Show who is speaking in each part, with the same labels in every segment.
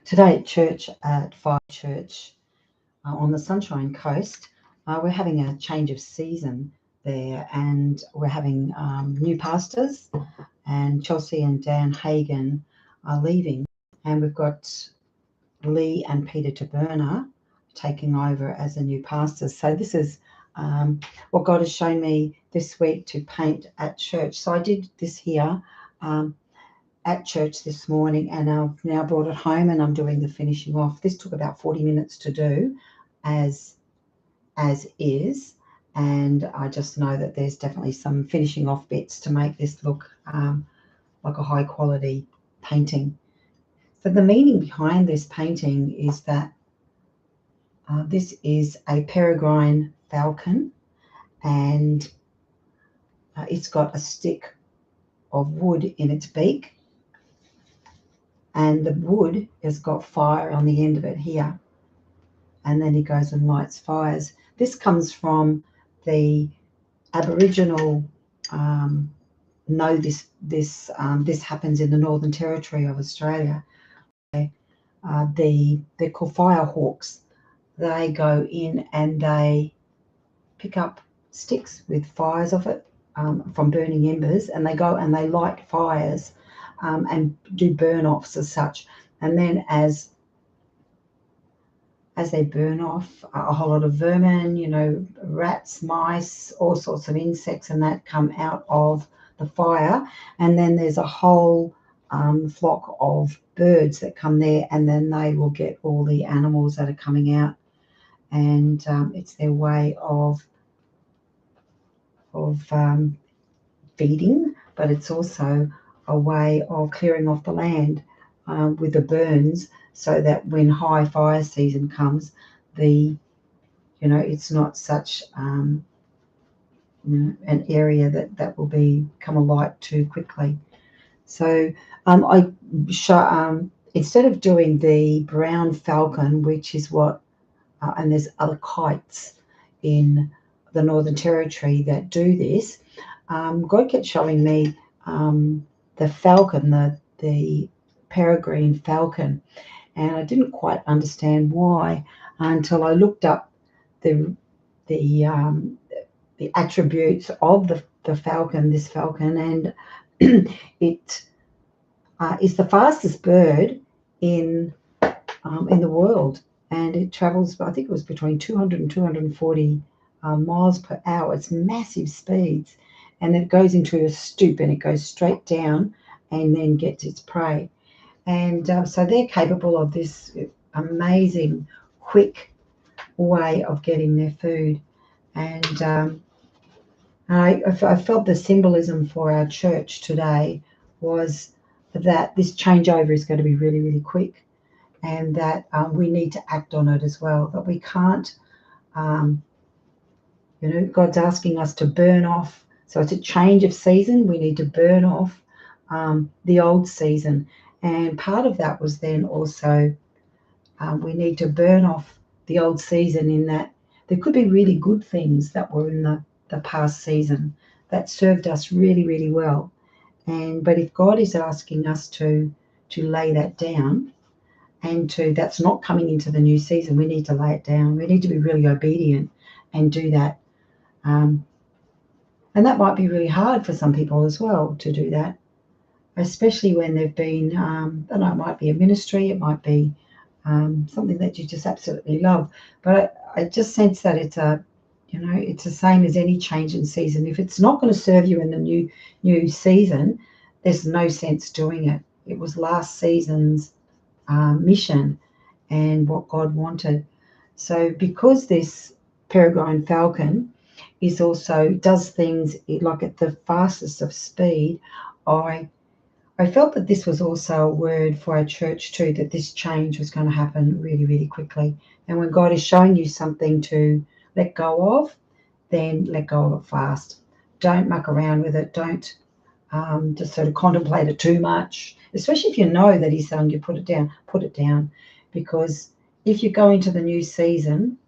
Speaker 1: Today at church at Fire Church on the Sunshine Coast, we're having a change of season there, and we're having new pastors, and Chelsea and Dan Hagan are leaving, and we've got Lee and Peter Taberner taking over as the new pastors. So this is what God has shown me this week to paint at church. So I did this here at church this morning, and I've now brought it home and I'm doing the finishing off. This took about 40 minutes to do as is, and I just know that there's definitely some finishing off bits to make this look like a high quality painting. So the meaning behind this painting is that this is a peregrine falcon, and it's got a stick of wood in its beak, and the wood has got fire on the end of it here, and then he goes and lights fires. This comes from the Aboriginal this happens in the Northern Territory of Australia. They're called fire hawks. They go in and they pick up sticks with fires of it from burning embers, and they go and they light fires and do burn-offs as such. And then as they burn off, a whole lot of vermin, rats, mice, all sorts of insects and that come out of the fire. And then there's a whole flock of birds that come there, and then they will get all the animals that are coming out. And it's their way of feeding, but it's also a way of clearing off the land with the burns, so that when high fire season comes, it's not such an area that will become alight too quickly. So instead of doing the brown falcon, which is what, and there's other kites in the Northern Territory that do this, God kept showing me the falcon, the peregrine falcon, and I didn't quite understand why until I looked up the attributes of the falcon, this falcon, and it is the fastest bird in the world, and it travels, I think it was between 200 and 240 miles per hour. It's massive speeds, and then it goes into a stoop and it goes straight down and then gets its prey. And so they're capable of this amazing, quick way of getting their food. And I felt the symbolism for our church today was that this changeover is going to be really, really quick, and that we need to act on it as well. That we can't, God's asking us to burn off. So it's a change of season. We need to burn off the old season. And part of that was then also we need to burn off the old season, in that there could be really good things that were in the past season that served us really, really well. But if God is asking us to lay that down, and that's not coming into the new season, we need to lay it down. We need to be really obedient and do that. And that might be really hard for some people as well to do that, especially when they've been, it might be a ministry, it might be something that you just absolutely love. But I just sense that it's the same as any change in season. If it's not going to serve you in the new season, there's no sense doing it. It was last season's mission and what God wanted. So because this peregrine falcon is also does things like at the fastest of speed, I felt that this was also a word for our church too, that this change was going to happen really, really quickly. And when God is showing you something to let go of, then let go of it fast. Don't muck around with it. Don't just sort of contemplate it too much, especially if you know that he's telling you put it down. Because if you go into the new season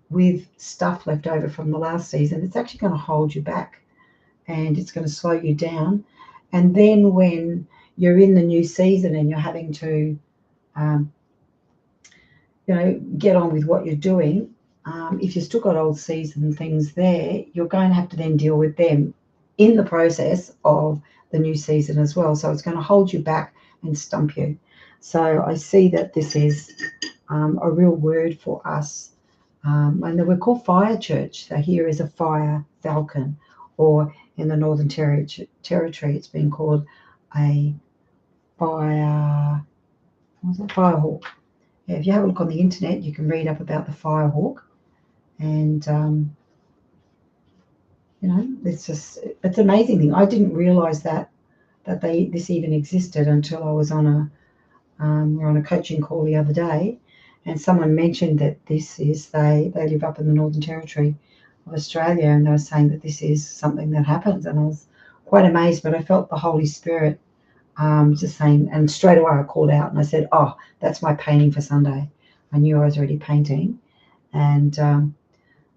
Speaker 1: with stuff left over from the last season, it's actually going to hold you back, and it's going to slow you down. And then when you're in the new season and you're having to get on with what you're doing. If you've still got old season things there, you're going to have to then deal with them in the process of the new season as well. So it's going to hold you back and stump you. So I see that this is a real word for us. And we're called Fire Church. So here is a fire falcon, or in the Northern Territory, it's been called a fire hawk. Yeah, if you have a look on the internet, you can read up about the fire hawk, and it's an amazing thing. I didn't realise that this even existed until I was on we're on a coaching call the other day, and someone mentioned that they live up in the Northern Territory of Australia, and they were saying that this is something that happens, and I was quite amazed. But I felt the Holy Spirit just saying, and straight away I called out and I said, "Oh, that's my painting for Sunday." I knew I was already painting, and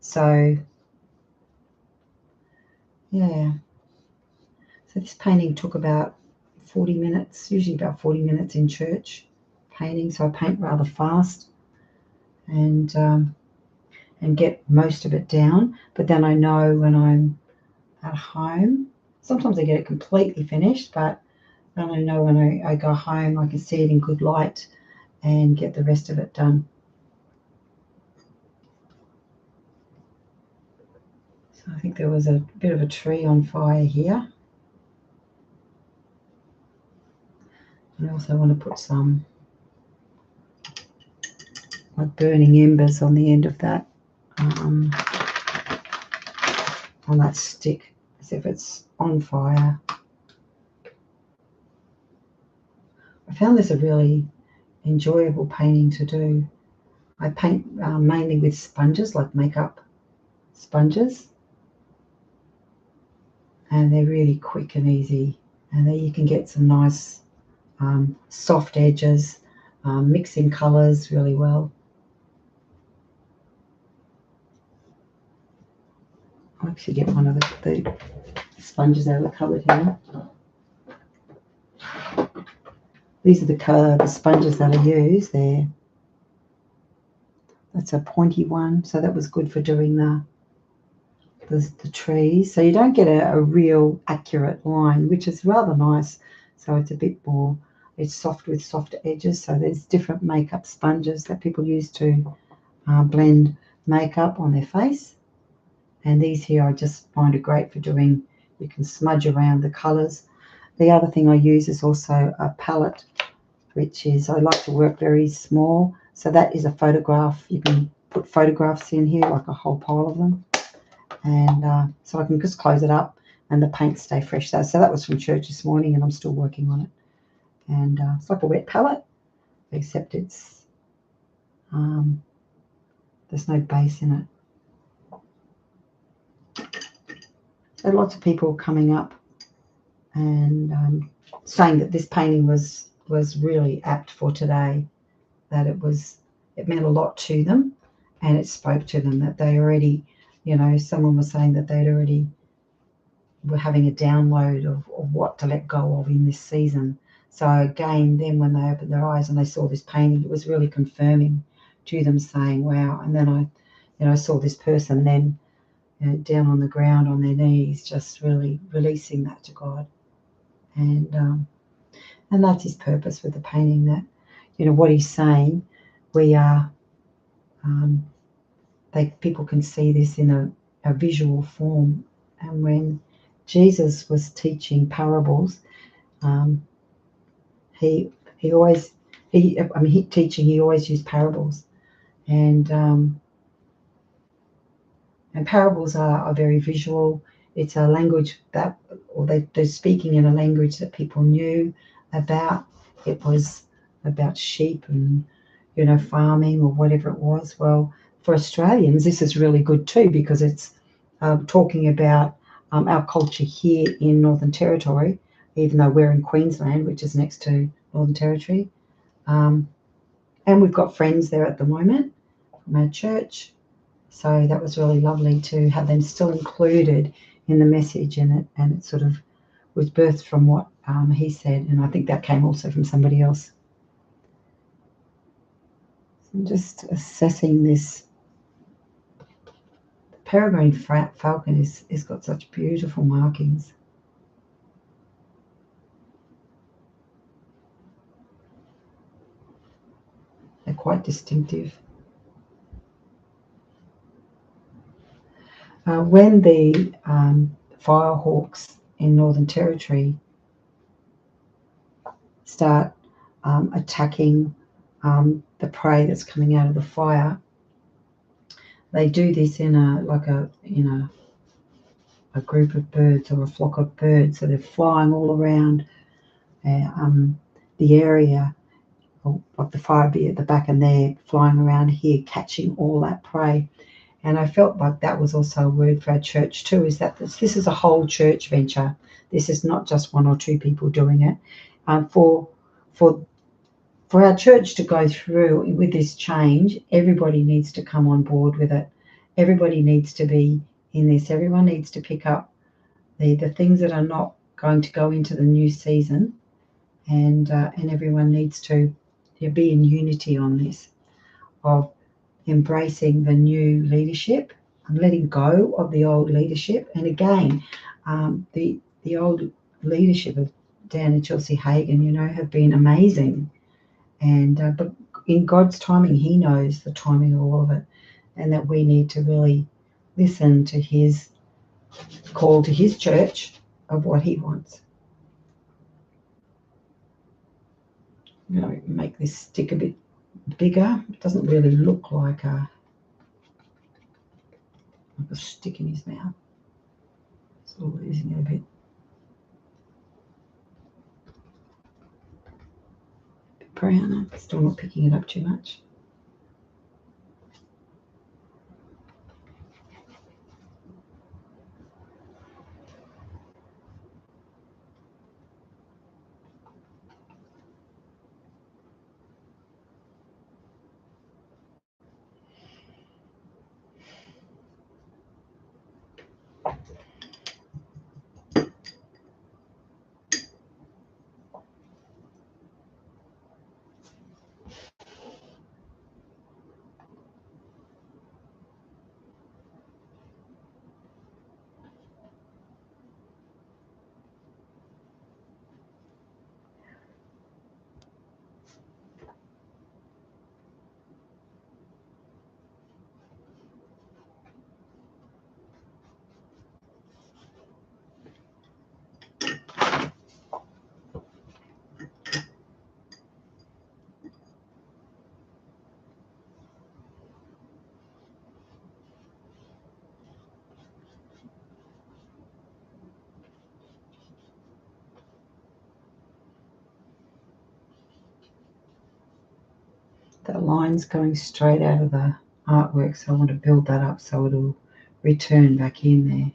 Speaker 1: so this painting took about 40 minutes, usually about 40 minutes in church painting. So I paint rather fast and get most of it down. But then I know when I'm at home, sometimes I get it completely finished, but then I know when I go home, I can see it in good light and get the rest of it done. So I think there was a bit of a tree on fire here. I also want to put some like burning embers on the end of that, on that stick, as if it's on fire. I found this a really enjoyable painting to do. I paint mainly with sponges, like makeup sponges, and they're really quick and easy, and there you can get some nice soft edges, mixing colours really well. I'll actually get one of the sponges out of the cupboard here. These are the sponges that I use there. That's a pointy one, so that was good for doing the trees. So you don't get a real accurate line, which is rather nice. So it's a bit more, it's soft with softer edges. So there's different makeup sponges that people use to blend makeup on their face. And these here I just find are great for doing, you can smudge around the colours. The other thing I use is also a palette, which is, I like to work very small. So that is a photograph. You can put photographs in here, like a whole pile of them. And so I can just close it up and the paints stay fresh. So that was from church this morning and I'm still working on it. And it's like a wet palette, except it's, there's no base in it. So lots of people coming up and saying that this painting was really apt for today, that it meant a lot to them and it spoke to them, that they already, someone was saying that they'd already were having a download of what to let go of in this season. So again, then when they opened their eyes and they saw this painting, it was really confirming to them, saying, wow. And then I saw this person then down on the ground on their knees, just really releasing that to God. And that's his purpose with the painting, that, what he's saying, we are, people can see this in a visual form. And when Jesus was teaching parables, he always used parables, and parables are very visual. It's a language that, or they're speaking in a language that people knew about. It was about sheep and, farming or whatever it was. Well, for Australians, this is really good too, because it's talking about our culture here in Northern Territory, even though we're in Queensland, which is next to Northern Territory. And we've got friends there at the moment from our church. So that was really lovely to have them still included in the message, and it sort of was birthed from what he said, and I think that came also from somebody else. I'm just assessing this. The peregrine falcon is got such beautiful markings. They're quite distinctive. When the firehawks in Northern Territory start attacking the prey that's coming out of the fire, they do this in a group of birds or a flock of birds. So they're flying all around the area of the fire at the back, and they're flying around here catching all that prey. And I felt like that was also a word for our church too, is that this is a whole church venture. This is not just one or two people doing it. For our church to go through with this change, everybody needs to come on board with it. Everybody needs to be in this. Everyone needs to pick up the things that are not going to go into the new season, and everyone needs to be in unity on this, of embracing the new leadership and letting go of the old leadership. And again, the old leadership of Dan and Chelsea Hagan, have been amazing. And but in God's timing, He knows the timing of all of it, and that we need to really listen to His call to His church of what He wants. I'm going to make this stick a bit bigger. It doesn't really look like a stick in his mouth. Still losing it a bit. Browner. Still not picking it up too much. That line's going straight out of the artwork, so I want to build that up so it'll return back in there.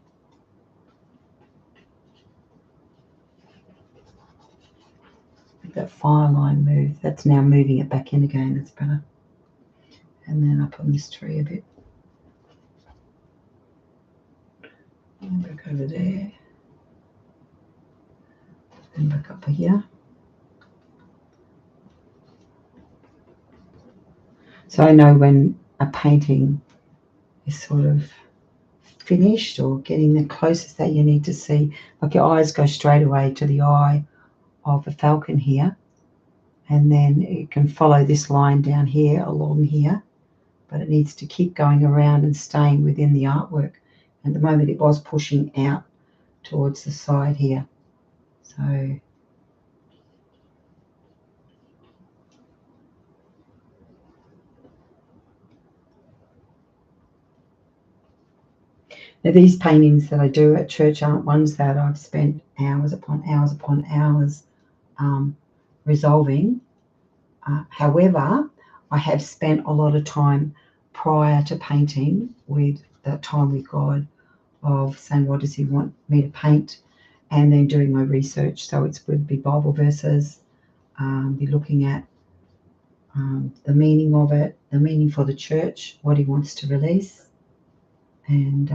Speaker 1: Make that fire line move. That's now moving it back in again. That's better. And then up on this tree a bit. And back over there. And back up here. So I know when a painting is sort of finished or getting the closest that you need to see, like your eyes go straight away to the eye of a falcon here, and then it can follow this line down here along here, but it needs to keep going around and staying within the artwork. At the moment it was pushing out towards the side here. So now these paintings that I do at church aren't ones that I've spent hours upon hours resolving. However, I have spent a lot of time prior to painting with that time with God of saying, what does He want me to paint? And then doing my research. So it would be Bible verses, be looking at the meaning of it, the meaning for the church, what He wants to release. And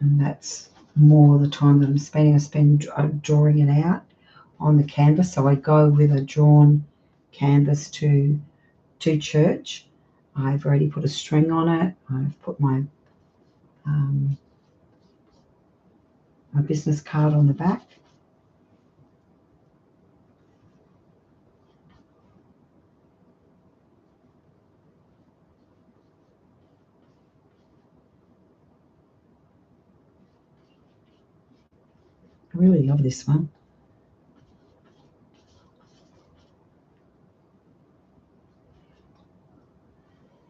Speaker 1: that's more the time that I'm spending. I spend drawing it out, on the canvas. So I go with a drawn canvas to church. I've already put a string on it. I've put my my business card on the back. I really love this one.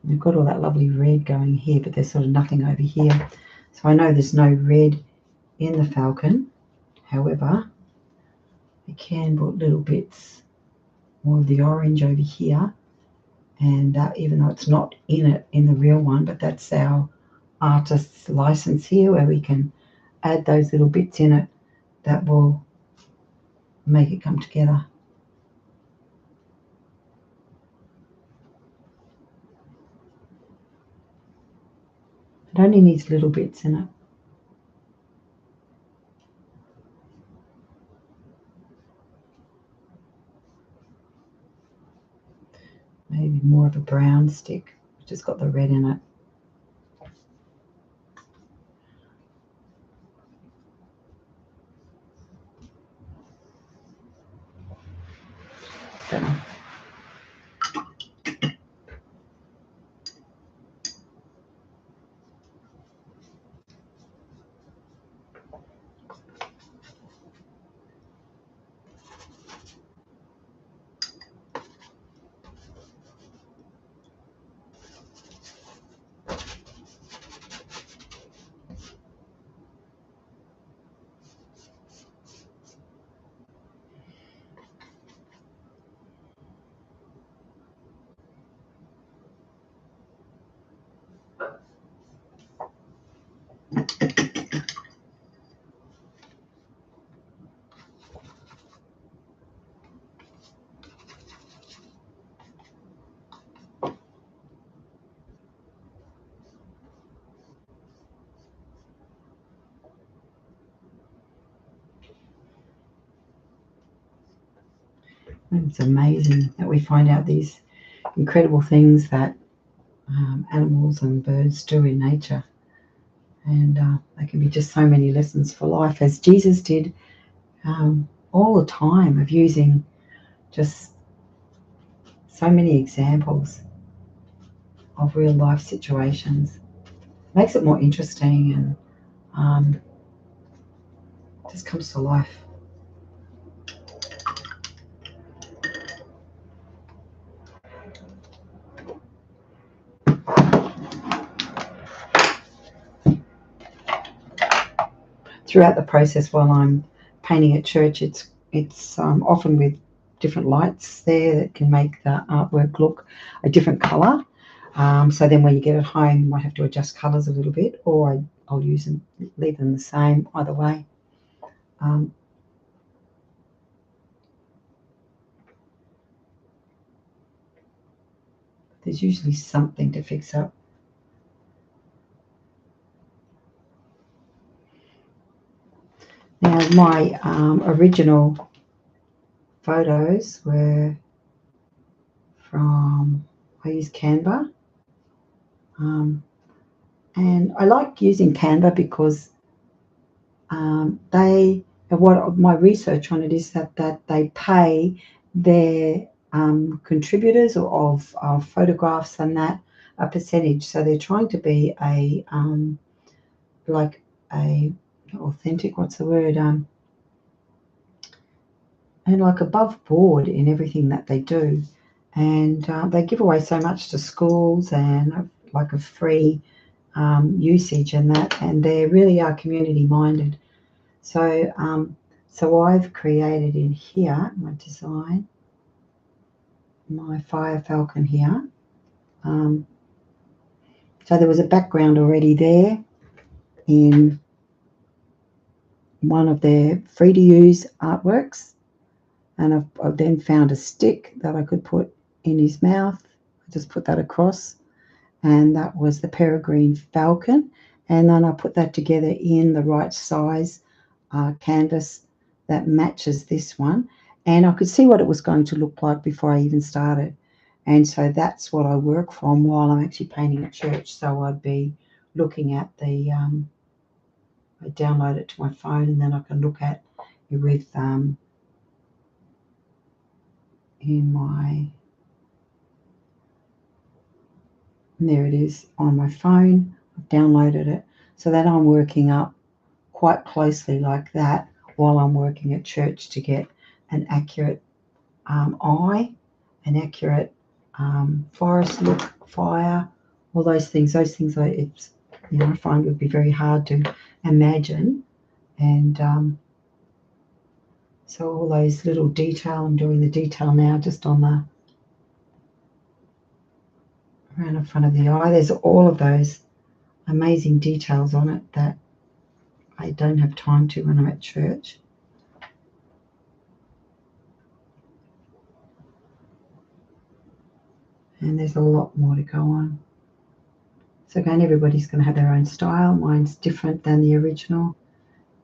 Speaker 1: We've got all that lovely red going here, but there's sort of nothing over here. So I know there's no red in the Falcon. However, I can put little bits more of the orange over here. And even though it's not in it in the real one, but that's our artist's license here, where we can add those little bits in it that will make it come together. It only needs little bits in it. Maybe more of a brown stick, which has got the red in it. Don't know. It's amazing that we find out these incredible things that animals and birds do in nature. And they can be just so many lessons for life, as Jesus did all the time, of using just so many examples of real life situations. Makes it more interesting and just comes to life. Throughout the process, while I'm painting at church, it's often with different lights there that can make the artwork look a different colour. So then when you get it home, you might have to adjust colours a little bit, or I'll use them, leave them the same, either way. There's usually something to fix up. Now, my original photos were from, I used Canva. And I like using Canva because what my research on it is that they pay their contributors of photographs and that a percentage. So they're trying to be a like a authentic, what's the word? And like above board in everything that they do. And they give away so much to schools and like a free usage and that, and they really are community minded. So so I've created in here my design, my Fire Falcon here. So there was a background already there in one of their free to use artworks, and I've then found a stick that I could put in his mouth. I just put that across, and that was the peregrine falcon. And then I put that together in the right size canvas that matches this one. and I could see what it was going to look like before I even started. And so that's what I work from while I'm actually painting at church. So I'd be looking at the, I download it to my phone, and then I can look at it with, there it is on my phone. I've downloaded it so that I'm working up quite closely like that while I'm working at church to get an accurate eye, an accurate forest look, fire, all those things. Those things I find would be very hard to imagine. And so all those little detail, I'm doing the detail now just on the around the front of the eye. There's all of those amazing details on it that I don't have time to when I'm at church. And there's a lot more to go on. So again, everybody's going to have their own style. Mine's different than the original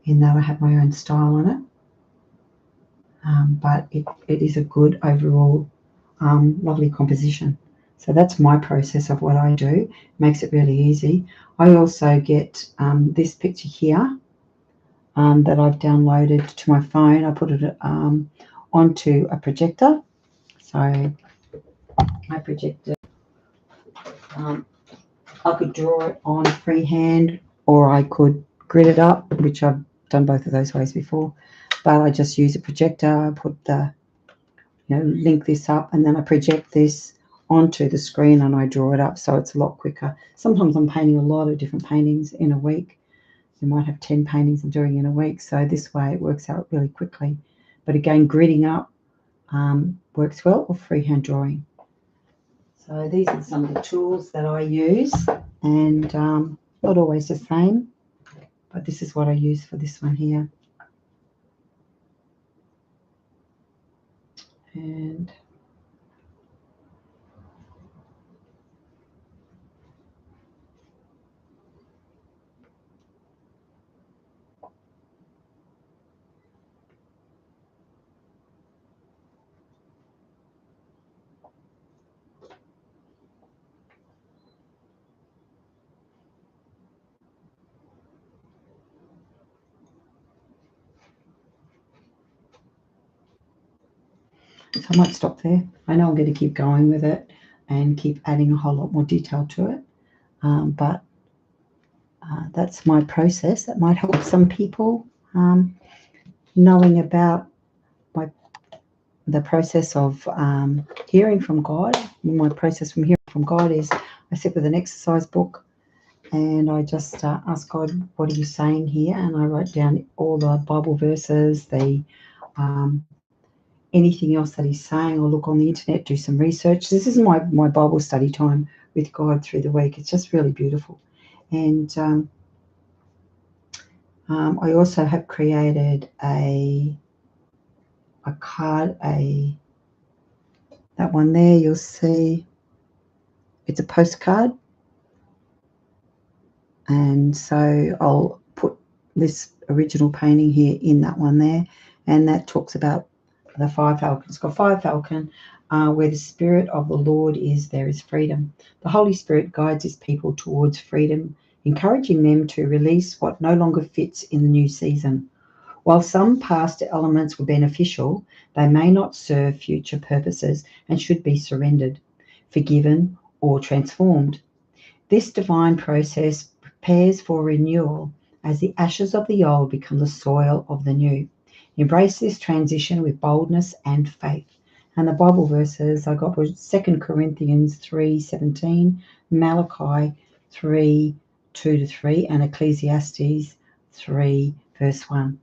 Speaker 1: in that I have my own style on it. But it is a good overall lovely composition. So that's my process of what I do. It makes it really easy. I also get this picture here that I've downloaded to my phone. I put it onto a projector. So my projector, I could draw it on freehand, or I could grid it up, which I've done both of those ways before. But I just use a projector, put the, link this up, and then I project this onto the screen and I draw it up, so it's a lot quicker. Sometimes I'm painting a lot of different paintings in a week. You might have 10 paintings I'm doing in a week, so this way it works out really quickly. But again, gridding up works well, or freehand drawing. So these are some of the tools that I use, and not always the same, but this is what I use for this one here. And so I might stop there. I know I'm going to keep going with it and keep adding a whole lot more detail to it, but that's my process. That might help some people knowing about the process of hearing from God. My process from hearing from God is I sit with an exercise book and I just ask God, what are you saying here? And I write down all the Bible verses, anything else that he's saying, or look on the internet, do some research. This is my Bible study time with God through the week. It's just really beautiful. And I also have created a card, that one there, you'll see it's a postcard. And so I'll put this original painting here in that one there, and that talks about the 5 falcons. It's got 5 falcon. Where the Spirit of the Lord is, there is freedom. The Holy Spirit guides his people towards freedom, encouraging them to release what no longer fits in the new season. While some past elements were beneficial, they may not serve future purposes and should be surrendered, forgiven, or transformed. This divine process prepares for renewal as the ashes of the old become the soil of the new. Embrace this transition with boldness and faith. And the Bible verses I got were 2 Corinthians 3:17, Malachi 3:2-3, and Ecclesiastes 3 verse 1.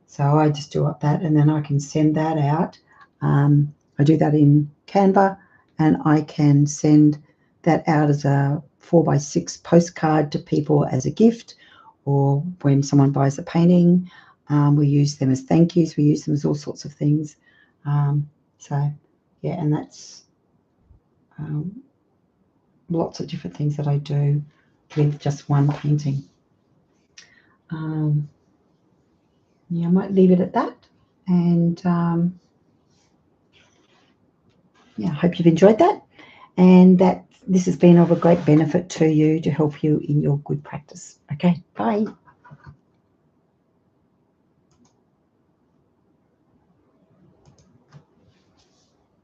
Speaker 1: So I just do up that, and then I can send that out. I do that in Canva, and I can send that out as a 4x6 postcard to people as a gift, or when someone buys a painting, we use them as thank yous. We use them as all sorts of things. So yeah, and that's lots of different things that I do with just one painting. Yeah, I might leave it at that, and yeah, I hope you've enjoyed that, and that this has been of a great benefit to you to help you in your good practice. Okay, bye.